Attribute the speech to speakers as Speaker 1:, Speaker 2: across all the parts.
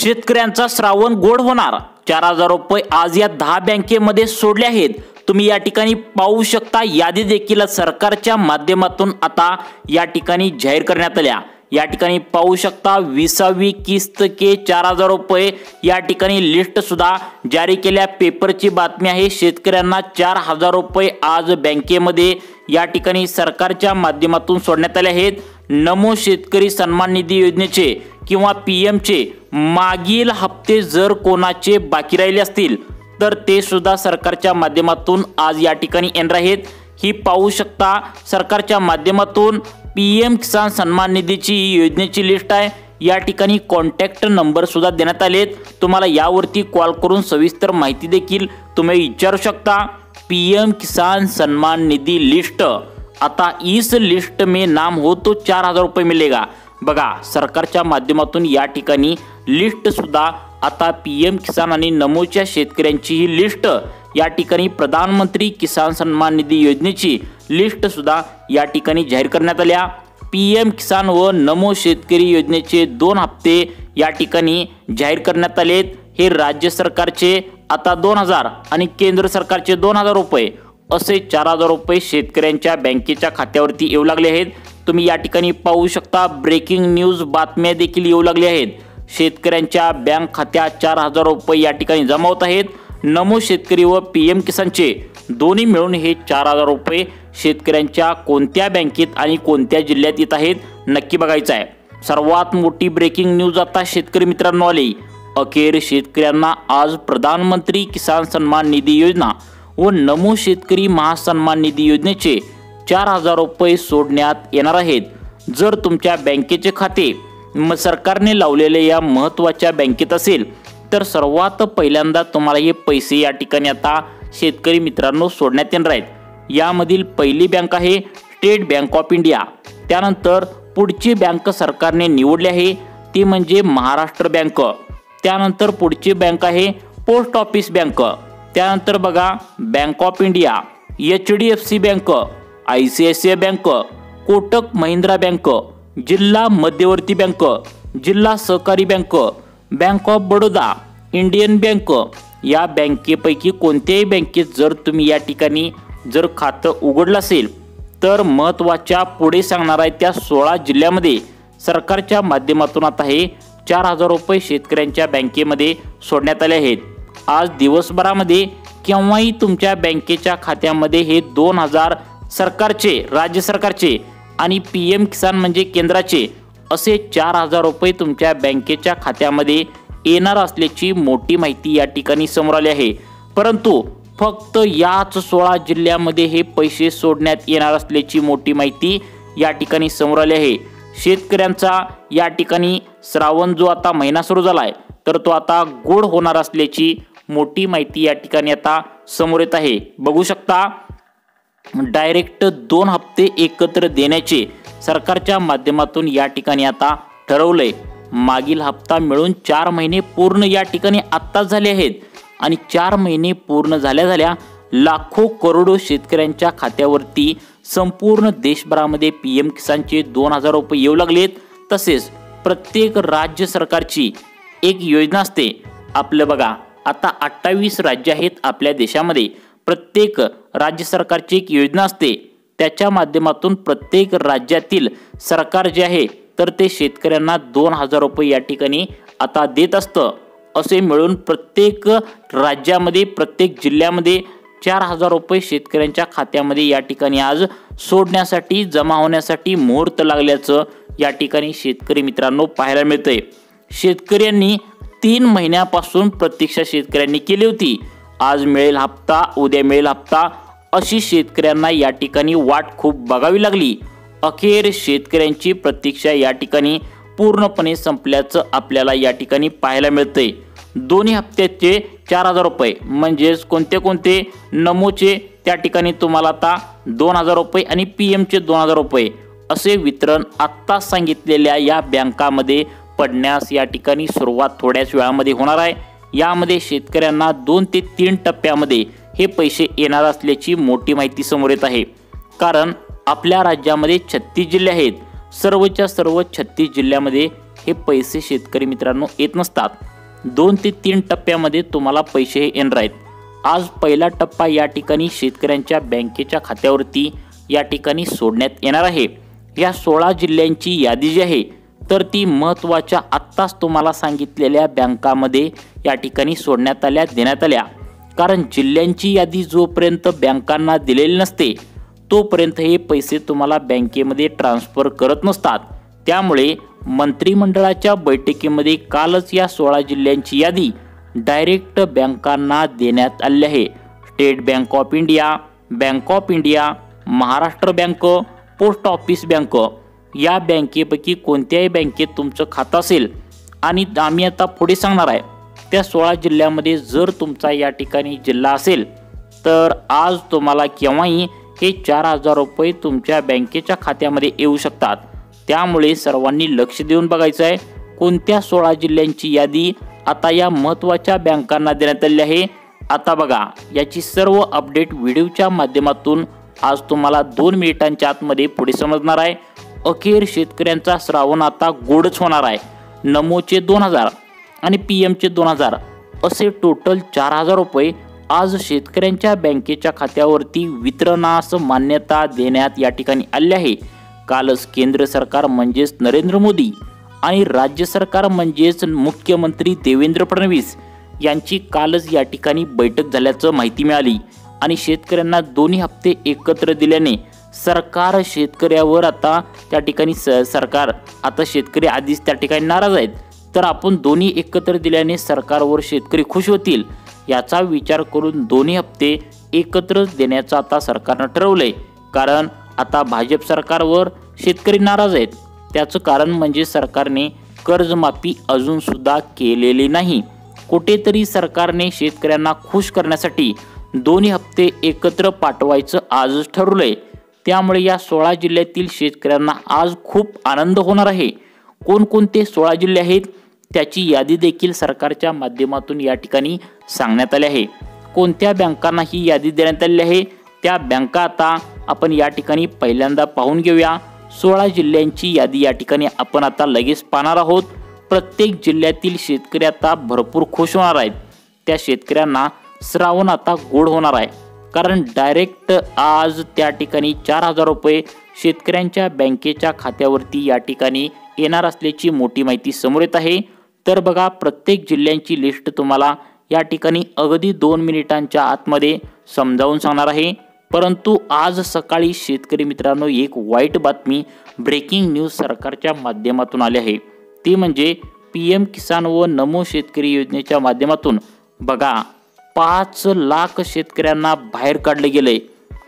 Speaker 1: शेतकऱ्यांचा श्रावण गोड होणार। 4000 रुपये आज या 10 बँकेमध्ये सोडले आहेत। तुम्ही या ठिकाणी पाहू शकता, यादी देखील सरकारच्या माध्यमातून आता या ठिकाणी जाहीर करण्यात आल्या। या ठिकाणी पाहू शकता 20वी किस्त के 4000 रुपये या ठिकाणी लिस्ट सुद्धा जारी केल्या। पेपरची बातमी आहे। शेतकऱ्यांना 4000 रुपये आज बँकेमध्ये या ठिकाणी सरकारच्या माध्यमातून सोडण्यात आले आहेत। नमो शेतकरी सन्मान निधी योजनेचे किंवा पीएमचे मागील हप्ते जर कोणाचे बाकी राहिले असतील तर ते सुद्धा सरकारच्या माध्यमातून आज या ठिकाणी येणार आहेत। ही पाहू शकता सरकारच्या माध्यमातून पीएम किसान सन्मान निधीची योजनेची लिस्ट आहे। या ठिकाणी कॉन्टॅक्ट नंबर सुद्धा देण्यात आलेत। तुम्हाला यावरती कॉल करून सविस्तर माहिती देखील तुम्ही विचारू शकता। पीएम किसान सन्मान निधि लिस्ट, आता इस लिस्ट में नाम हो तो 4000 रुपये मिलेगा। बघा, सरकारच्या माध्यमातून या ठिकाणी लिस्ट सुद्धा आता पीएम किसान आणि नमोच्या शेतकऱ्यांची ही लिस्ट या ठिकाणी प्रधानमंत्री किसान सन्मान निधी योजनेची लिस्ट सुद्धा या ठिकाणी जाहीर करण्यात आल्या। पीएम किसान व नमो शेतकरी योजनेचे 2 हप्ते या ठिकाणी जाहीर करण्यात आलेत। हे राज्य सरकारचे आता 2000 आणि केंद्र सरकारचे 2000 रुपये असे 4000 रुपये शेतकऱ्यांच्या बँकेच्या खात्यावरती येऊ लागले आहेत। तुम्ही या ठिकाणी पाहू शकता, ब्रेकिंग न्यूज बातम्या देखील येऊ लागल्या आहेत। शेतकऱ्यांच्या बँक खात्यात 4000 रुपये या ठिकाणी जमा होत आहेत। नमो शेतकरी व पीएम किसानचे दोन्ही मिळून हे 4000 रुपये शेतकऱ्यांच्या कोणत्या बँकेत आणि कोणत्या जिल्ह्यात येत आहेत नक्की बघायचं आहे। सर्वात मोठी ब्रेकिंग न्यूज आता शेतकरी मित्रांनो आली। अखेर शेतकऱ्यांना आज प्रधानमंत्री किसान सन्मान निधी योजना व नमो शेतकरी महासन्मान निधी योजनेचे 4000 रुपये सोडण्यात येणार आहेत। जर तुमच्या बँकेचे खाते सरकारने लावलेले या महत्त्वाच्या बँकेत असेल तर सर्वात पहिल्यांदा तुम्हाला हे पैसे या ठिकाणी आता शेतकरी मित्रांनो सोडण्यात येणार आहेत। यामधील पहिली बँक आहे स्टेट बँक ऑफ इंडिया। त्यानंतर पुढची बँक सरकारने निवडली आहे ती म्हणजे महाराष्ट्र बँक। त्यानंतर पुढची बँक आहे पोस्ट ऑफिस बँक। त्यानंतर बघा bank of India, HDFC bank, ICICI bank, Kotak Mahindra bank, जिल्हा मध्यवर्ती बँक, जिल्हा सहकारी bank, bank of Baroda, Indian bank. या बँकेपैकी कोणत्याही बँकेत जर तुम्ही या ठिकाणी जर खातं उघडलं असेल तर महत्त्वाच्या पुढे सांगणार आहे त्या 16 जिल्ह्यामध्ये सरकारच्या माध्यमातून आता हे 4000 रुपये शेतकऱ्यांच्या बँकेमध्ये सोडण्यात आले आहेत। आज दिवसभरामध्ये केव्हाही तुमच्या बँकेच्या खात्यामध्ये हे 2000 सरकारचे, राज्य सरकारचे आणि पीएम किसान म्हणजे केंद्राचे असे 4000 रुपये तुमच्या बँकेच्या खात्यामध्ये येणार असल्याची मोठी माहिती या ठिकाणी समोर आली आहे। परंतु फक्त याच 16 जिल्ह्यामध्ये हे पैसे सोडण्यात येणार असल्याची मोठी माहिती या ठिकाणी समोर आली आहे। शेतकऱ्यांचा या ठिकाणी श्रावण जो आता महिना सुरू झालाय तर तो आता गोड होणार असल्याची मोठी माहिती या ठिकाणी आता समोर येत आहे। बघू शकता, डायरेक्ट 2 हप्ते एकत्र देण्याचे सरकारच्या माध्यमातून या ठिकाणी आता ठरवलंय। मागील हप्ता मिळून 4 महिने पूर्ण या ठिकाणी आत्ताच झाले आहेत आणि 4 महिने पूर्ण झाल्या लाखो करोडो शेतकऱ्यांच्या खात्यावरती संपूर्ण देशभरामध्ये पीएम किसानचे 2000 रुपये येऊ लागलेत। तसेच प्रत्येक राज्य सरकारची एक योजना असते। आपलं बघा, आता 28 राज्य आहेत आपल्या देशामध्ये। प्रत्येक राज्य सरकारची एक योजना असते, त्याच्या माध्यमातून प्रत्येक राज्यातील सरकार जे आहे तर ते शेतकऱ्यांना 2000 रुपये या ठिकाणी आता देत असतं। असे मिळून प्रत्येक राज्यामध्ये, प्रत्येक जिल्ह्यामध्ये 4000 रुपये शेतकऱ्यांच्या खात्यामध्ये या ठिकाणी आज सोडण्यासाठी, जमा होण्यासाठी मुहूर्त लागल्याचं या ठिकाणी शेतकरी मित्रांनो पाहायला मिळतंय। शेतकऱ्यांनी 3 महिन्यापासून प्रतीक्षा शेतकऱ्यांनी केली होती। आज मिळेल हप्ता, उद्या मिळेल हप्ता अशी शेतकऱ्यांना या ठिकाणी वाट खूप बघावी लागली। अखेर शेतकऱ्यांची प्रतीक्षा या ठिकाणी पूर्णपणे संपल्याचं आपल्याला या ठिकाणी पाहायला मिळतंय। दोन्ही हप्त्याचे 4000 रुपये म्हणजेच कोणते नमोचे त्या ठिकाणी तुम्हाला आता 2000 रुपये आणि पीएमचे 2000 रुपये असे वितरण आत्ता सांगितलेल्या या बँकामध्ये पडण्यास या ठिकाणी सुरुवात थोड्याच वेळामध्ये होणार आहे। यामध्ये शेतकऱ्यांना 2 ते 3 टप्प्यामध्ये हे पैसे येणार असल्याची मोठी माहिती समोर येत आहे। कारण आपल्या राज्यामध्ये 36 जिल्हे आहेत। सर्वच्या सर्व 36 जिल्ह्यामध्ये हे पैसे शेतकरी मित्रांनो येत नसतात। 2 ते 3 टप्प्यामध्ये तुम्हाला पैसे येणार आहेत। आज पहिला टप्पा या ठिकाणी शेतकऱ्यांच्या बँकेच्या खात्यावरती या ठिकाणी सोडण्यात येणार आहे। या 16 जिल्ह्यांची यादी जी आहे तर ती महत्त्वाच्या आत्ताच तुम्हाला सांगितलेल्या बँकांमध्ये या ठिकाणी सोडण्यात आल्या, देण्यात आल्या। कारण जिल्ह्यांची यादी जोपर्यंत बँकांना दिलेली नसते तोपर्यंत हे पैसे तुम्हाला बँकेमध्ये ट्रान्सफर करत नसतात। त्यामुळे मंत्रिमंडळाच्या बैठकीमध्ये कालच या 16 जिल्ह्यांची यादी डायरेक्ट बँकांना देण्यात आली आहे। State bank of India, bank of India, Maharashtra bank, post office bank या बँकेपैकी कोणत्याही बँकेत तुमचं खातं असेल आणि आम्ही आता पुढे सांगणार आहे त्या 16 जिल्ह्यामध्ये जर तुमचा या ठिकाणी जिल्हा असेल तर आज तुम्हाला केव्हाही हे 4,000 रुपये तुमच्या बँकेच्या खात्यामध्ये येऊ शकतात। त्यामुळे सर्वांनी लक्ष देऊन बघायचं आहे कोणत्या 16 जिल्ह्यांची यादी आता या महत्त्वाच्या बँकांना देण्यात आली आहे। आता बघा याची सर्व अपडेट व्हिडिओच्या माध्यमातून आज तुम्हाला 2 मिनिटांच्या आतमध्ये पुढे समजणार आहे। अखेर शेतकऱ्यांचा श्रावण आता गोडच होणार आहे। नमोचे 2,000 आणि पीएमचे 2,000 असे टोटल 4,000 रुपये आज शेतकऱ्यांच्या बँकेच्या खात्यावरती वितरणास मान्यता देण्यात या ठिकाणी आली आहे। कालच केंद्र सरकार म्हणजेच नरेंद्र मोदी आणि राज्य सरकार म्हणजेच मुख्यमंत्री देवेंद्र फडणवीस यांची कालच या ठिकाणी बैठक झाल्याचं माहिती मिळाली आणि शेतकऱ्यांना दोन्ही हप्ते एकत्र दिल्याने सरकार शेतकऱ्यावर आता त्या ठिकाणी सरकार आता शेतकरी आधीच त्या ठिकाणी नाराज आहेत, तर आपण दोन्ही एकत्र दिल्याने सरकारवर शेतकरी खुश होतील याचा विचार करून दोन्ही हप्ते एकत्र देण्याचं आता सरकारनं ठरवलंय। कारण आता भाजप सरकारवर शेतकरी नाराज आहेत। त्याचं कारण म्हणजे सरकारने कर्जमाफी अजून सुद्धा केलेली नाही। कुठेतरी सरकारने शेतकऱ्यांना खुश करण्यासाठी दोन्ही हप्ते एकत्र पाठवायचं आजच ठरवलंय। त्यामुळे या 16 जिल्ह्यातील शेतकऱ्यांना आज खूप आनंद होणार आहे। कोणकोणते 16 जिल्हे आहेत त्याची यादी देखील सरकारच्या माध्यमातून या ठिकाणी सांगण्यात आली आहे। कोणत्या बँकांना ही यादी देण्यात आली आहे त्या बँका आता आपण या ठिकाणी पहिल्यांदा पाहून घेऊया। 16 जिल्ह्यांची यादी या ठिकाणी आपण आता लगेच पाहणार आहोत। प्रत्येक जिल्ह्यातील शेतकरी आता भरपूर खुश होणार आहेत। त्या शेतकऱ्यांना श्रावण आता गोड होणार आहे। कारण डायरेक्ट आज त्या ठिकाणी 4,000 रुपये शेतकऱ्यांच्या बँकेच्या खात्यावरती या ठिकाणी येणार असल्याची मोठी माहिती समोर येत आहे। तर बघा प्रत्येक जिल्ह्यांची लिस्ट तुम्हाला या ठिकाणी अगदी 2 मिनिटांच्या आतमध्ये समजावून सांगणार आहे। परंतु आज सकाळी शेतकरी मित्रांनो एक वाईट बातमी ब्रेकिंग न्यूज सरकारच्या माध्यमातून आली आहे। ती म्हणजे पीएम किसान व नमो शेतकरी योजनेच्या माध्यमातून बघा 5 लाख शेतकऱ्यांना बाहेर काढले गेले।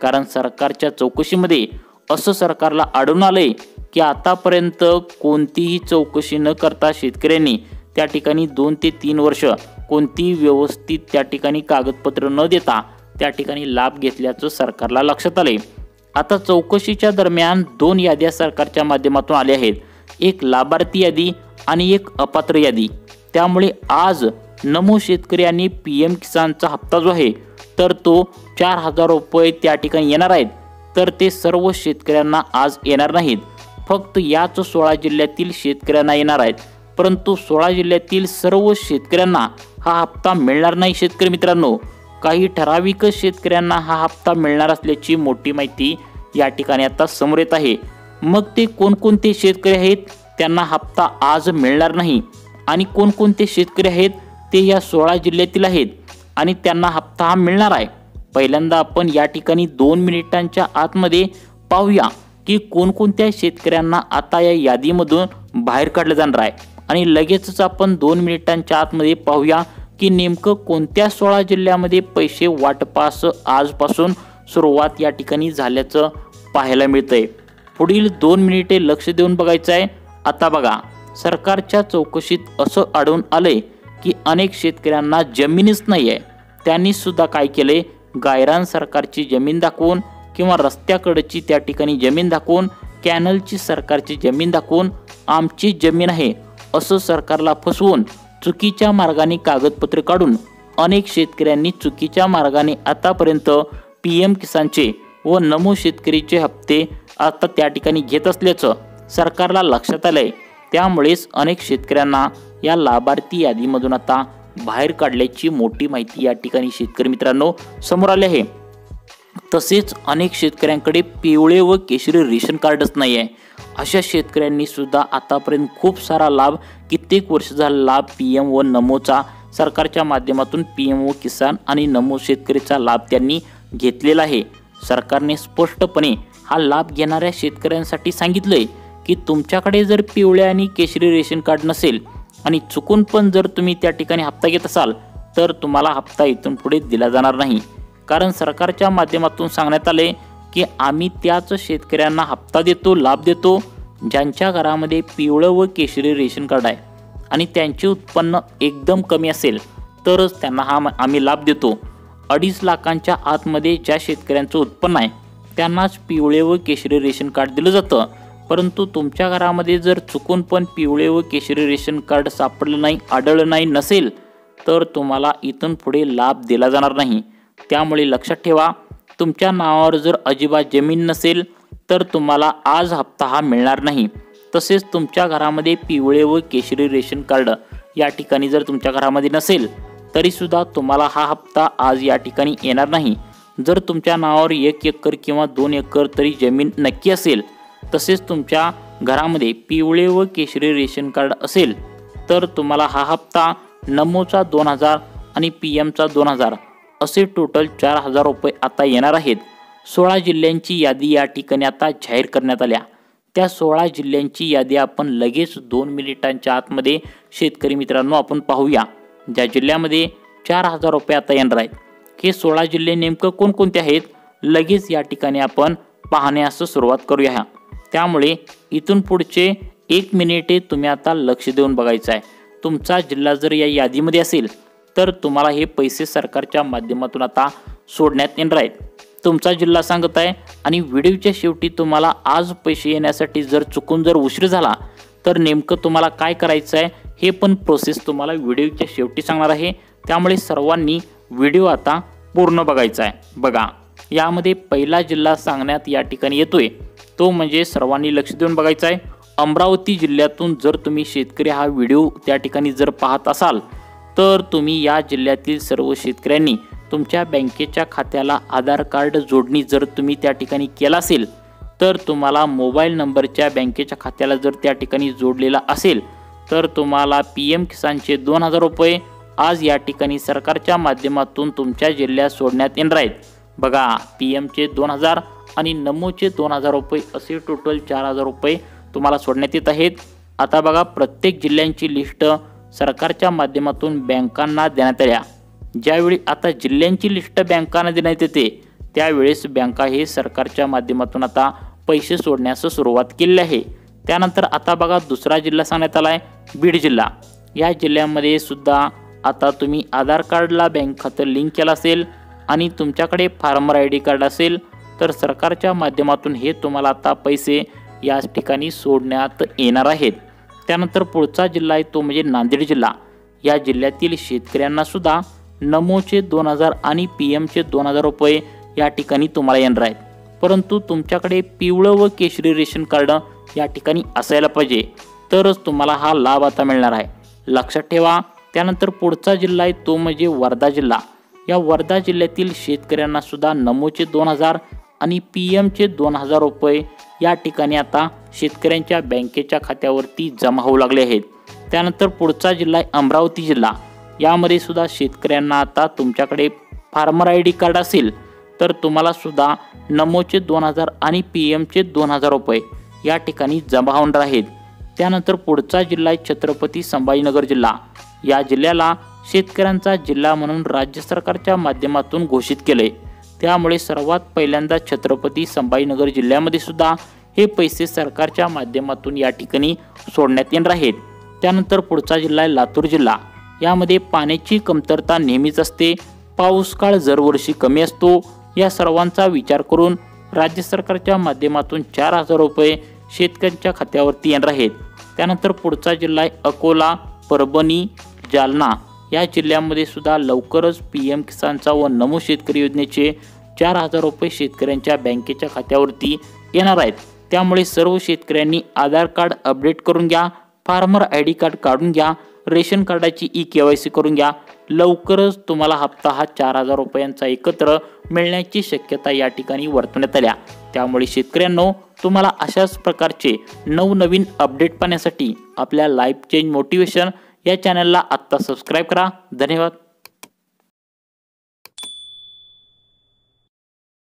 Speaker 1: कारण सरकारच्या चौकशीमध्ये असं सरकारला आढळून आलंय की आतापर्यंत कोणतीही चौकशी न करता शेतकऱ्यांनी त्या ठिकाणी 2 ते 3 वर्ष कोणतीही व्यवस्थित त्या ठिकाणी कागदपत्र न देता त्या ठिकाणी लाभ घेतल्याचं सरकारला लक्षात आले। आता चौकशीच्या दरम्यान 2 याद्या सरकारच्या माध्यमातून आल्या आहेत, एक लाभार्थी यादी आणि एक अपात्र यादी। त्यामुळे आज नमो शेतकरी आणि पीएम किसानचा हप्ता जो आहे तर तो 4,000 रुपये त्या ठिकाणी येणार आहेत। तर ते सर्व शेतकऱ्यांना आज येणार नाहीत, फक्त याच 16 जिल्ह्यातील शेतकऱ्यांना येणार आहेत। परंतु 16 जिल्ह्यातील सर्व शेतकऱ्यांना हा हप्ता मिळणार नाही। शेतकरी मित्रांनो काही ठराविक शेतकऱ्यांना हा हप्ता मिळणार असल्याची मोठी माहिती या ठिकाणी आता समोर येत आहे। मग ते कोणकोणते शेतकरी आहेत त्यांना हप्ता आज मिळणार नाही आणि कोणकोणते शेतकरी आहेत ते या 16 जिल्ह्यातील आहेत आणि त्यांना हप्ता हा मिळणार आहे। पहिल्यांदा आपण या ठिकाणी 2 मिनिटांच्या आतमध्ये पाहूया की कोणकोणत्या शेतकऱ्यांना आता या यादीमधून बाहेर काढलं जाणार आहे आणि लगेचच आपण 2 मिनिटांच्या आतमध्ये पाहूया की नेमकं कोणत्या 16 जिल्ह्यामध्ये पैसे वाटपास आजपासून सुरुवात या ठिकाणी झाल्याचं पाहायला मिळतंय। पुढील 2 मिनिटे लक्ष देऊन बघायचं आहे। आता बघा सरकारच्या चौकशीत असं आढळून आलंय की अनेक शेतकऱ्यांना जमीनच नाही आहे। त्यांनी सुद्धा काय केले, गायरान सरकारची जमीन दाखवून किंवा रस्त्याकडची त्या ठिकाणी जमीन दाखवून, कॅनलची सरकारची जमीन दाखवून आमची जमीन आहे असं सरकारला फसवून चुकीच्या मार्गाने कागदपत्र काढून अनेक शेतकऱ्यांनी चुकीच्या मार्गाने आतापर्यंत पीएम किसानचे व नमो शेतकरीचे हप्ते आता त्या ठिकाणी घेत असल्याचं सरकारला लक्षात आलंय। त्यामुळेच अनेक शेतकऱ्यांना या लाभार्थी यादीमधून आता बाहेर काढल्याची मोठी माहिती या ठिकाणी शेतकरी मित्रांनो समोर आली आहे। तसेच अनेक शेतकऱ्यांकडे पिवळे व केशरी रेशन कार्डच नाही आहे। अशा शेतकऱ्यांनी सुद्धा आतापर्यंत खूप सारा लाभ, कित्येक वर्ष झाला लाभ PM व नमोचा सरकारच्या माध्यमातून PM व किसान आणि नमो शेतकरीचा लाभ त्यांनी घेतलेला आहे। सरकारने स्पष्टपणे हा लाभ घेणाऱ्या शेतकऱ्यांसाठी सांगितलंय की तुमच्याकडे जर पिवळे आणि केशरी रेशन कार्ड नसेल आणि चुकून पण जर तुम्ही त्या ठिकाणी हप्ता घेत असाल तर तुम्हाला हप्ता इथून पुढे दिला जाणार नाही। कारण सरकारच्या माध्यमातून सांगण्यात आले की आम्ही त्याच शेतकऱ्यांना हप्ता देतो, लाभ देतो ज्यांच्या घरामध्ये पिवळं व केशरी रेशन कार्ड आहे आणि त्यांचे उत्पन्न एकदम कमी असेल तरच त्यांना आम्ही लाभ देतो। 2.5 लाखांच्या आतमध्ये ज्या शेतकऱ्यांचं उत्पन्न आहे त्यांनाच पिवळे व केशरी रेशन कार्ड दिलं जातं। परंतु तुमच्या घरामध्ये जर चुकून पण पिवळे व केशरी रेशन कार्ड सापडलं नाही, आढळलं नाही नसेल तर तुम्हाला इथून पुढे लाभ दिला जाणार नाही। त्यामुळे लक्षात ठेवा, तुमच्या नावावर जर अजिबात जमीन नसेल तर तुम्हाला आज हप्ता हा मिळणार नाही। तसेच तुमच्या घरामध्ये पिवळे व केशरी रेशन कार्ड या ठिकाणी जर तुमच्या घरामध्ये नसेल तरी सुद्धा तुम्हाला हा हप्ता आज या ठिकाणी येणार नाही। जर तुमच्या नावावर 1 एकर किंवा 2 एकर तरी जमीन नक्की असेल, तसेच तुमच्या घरामध्ये पिवळे व केशरी रेशन कार्ड असेल तर तुम्हाला हा हप्ता नमोचा 2000 आणि PMचा 2000 असे टोटल 4000 रुपये आता येणार आहेत। 16 जिल्ह्यांची यादी या ठिकाणी आता जाहीर करण्यात आल्या। त्या 16 जिल्ह्यांची यादी आपण लगेच 2 मिनिटांच्या आतमध्ये शेतकरी मित्रांनो आपण पाहूया। ज्या जिल्ह्यामध्ये 4000 रुपये आता येणार आहेत हे 16 जिल्हे नेमकं कोणकोणते आहेत लगेच या ठिकाणी आपण पाहण्यास सुरुवात करूया। त्यामुळे इथून पुढचे 1 मिनिटे तुम्ही आता लक्ष देऊन बघायचं आहे। तुमचा जिल्हा जर या यादीमध्ये असेल तर तुम्हाला हे पैसे सरकारच्या माध्यमातून आता सोडण्यात येणार आहेत। तुमचा जिल्हा सांगत आहे आणि व्हिडिओच्या शेवटी तुम्हाला आज पैसे येण्यासाठी जर चुकून जर उशीर झाला तर नेमकं तुम्हाला काय करायचं आहे हे पण प्रोसेस तुम्हाला व्हिडिओच्या शेवटी सांगणार आहे। त्यामुळे सर्वांनी व्हिडिओ आता पूर्ण बघायचा आहे। बघा, यामध्ये पहिला जिल्हा सांगण्यात या ठिकाणी येतोय तो म्हणजे सर्वांनी लक्ष देऊन बघायचा आहे। अमरावती जिल्ह्यातून जर तुम्ही शेतकरी हा व्हिडिओ त्या ठिकाणी जर पाहत असाल तर तुम्ही या जिल्ह्यातील सर्व शेतकऱ्यांनी तुमच्या बँकेच्या खात्याला आधार कार्ड जोडणी जर तुम्ही त्या ठिकाणी केला असेल तर तुम्हाला मोबाईल नंबरच्या बँकेच्या खात्याला जर त्या ठिकाणी जोडलेला असेल तर तुम्हाला PM किसानचे 2000 रुपये आज या ठिकाणी सरकारच्या माध्यमातून तुमच्या जिल्ह्यात सोडण्यात येणार आहेत। बघा, PMचे 2000 आणि नमोचे 2000 रुपये असे टोटल 4000 रुपये तुम्हाला सोडण्यात येत आहेत। आता बघा, प्रत्येक जिल्ह्यांची लिस्ट सरकारच्या माध्यमातून बँकांना देण्यात आल्या। ज्यावेळी आता जिल्ह्यांची लिस्ट बँकांना देण्यात येते त्यावेळेस बँका हे सरकारच्या माध्यमातून आता पैसे सोडण्यास सुरुवात केली आहे। त्यानंतर आता बघा, दुसरा जिल्हा सांगण्यात आला आहे बीड जिल्हा। या जिल्ह्यामध्ये सुद्धा आता तुम्ही आधार कार्डला बँक खातं लिंक केलं असेल आणि तुमच्याकडे फार्मर ID कार्ड असेल तर सरकारच्या माध्यमातून हे तुम्हाला आता पैसे या ठिकाणी सोडण्यात येणार आहेत। त्यानंतर पुढचा जिल्हा आहे तो म्हणजे नांदेड जिल्हा। या जिल्ह्यातील शेतकऱ्यांना सुद्धा नमोचे 2000 आणि PMचे 2000 रुपये या ठिकाणी तुम्हाला येणार आहेत। परंतु तुमच्याकडे पिवळं व केशरी रेशन कार्ड या ठिकाणी असायला पाहिजे तरच तुम्हाला हा लाभ आता मिळणार आहे, लक्षात ठेवा। त्यानंतर पुढचा जिल्हा आहे तो म्हणजे वर्धा जिल्हा। या वर्धा जिल्ह्यातील शेतकऱ्यांना सुद्धा नमोचे 2000 आणि PMचे 2000 रुपये या ठिकाणी आता शेतकऱ्यांच्या बँकेच्या खात्यावरती जमा होऊ लागले आहेत। त्यानंतर पुढचा जिल्हा आहे अमरावती जिल्हा। यामध्ये सुद्धा शेतकऱ्यांना आता तुमच्याकडे फार्मर ID कार्ड असेल तर तुम्हाला सुद्धा नमोचे 2000 आणि PMचे 2000 रुपये या ठिकाणी जमा होणार आहेत। त्यानंतर पुढचा जिल्हा आहे छत्रपती संभाजीनगर जिल्हा। या जिल्ह्याला शेतकऱ्यांचा जिल्हा म्हणून राज्य सरकारच्या माध्यमातून घोषित केले। त्यामुळे सर्वात पहिल्यांदा छत्रपती संभाजीनगर जिल्ह्यामध्ये सुद्धा हे पैसे सरकारच्या माध्यमातून या ठिकाणी सोडण्यात येणार आहेत। त्यानंतर पुढचा जिल्हा आहे लातूर जिल्हा। यामध्ये पाण्याची कमतरता नेहमीच असते, पाऊस काळ दरवर्षी कमी असतो। या सर्वांचा विचार करून राज्य सरकारच्या माध्यमातून 4000 रुपये शेतकऱ्यांच्या खात्यावरती येणार आहेत। त्यानंतर पुढचा जिल्हा आहे अकोला, परभणी, जालना। या जिल्ह्यामध्ये सुद्धा लवकरच PM किसानचा व नमो शेतकरी योजनेचे 4000 रुपये शेतकऱ्यांच्या बँकेच्या खात्यावरती येणार आहेत। त्यामुळे सर्व शेतकऱ्यांनी आधार कार्ड अपडेट करून घ्या, फार्मर ID कार्ड काढून घ्या रेशन कार्डाची ई-KYC करून घ्या। लवकरच तुम्हाला हप्ता हा 4000 रुपयांचा एकत्र मिळण्याची शक्यता या ठिकाणी वर्तवण्यात आल्या। त्यामुळे शेतकऱ्यांनो, तुम्हाला अशाच प्रकारचे नवनवीन अपडेट पाहण्यासाठी आपल्या लाईफ चेंज मोटिवेशन या चॅनलला आत्ता सबस्क्राइब करा। धन्यवाद।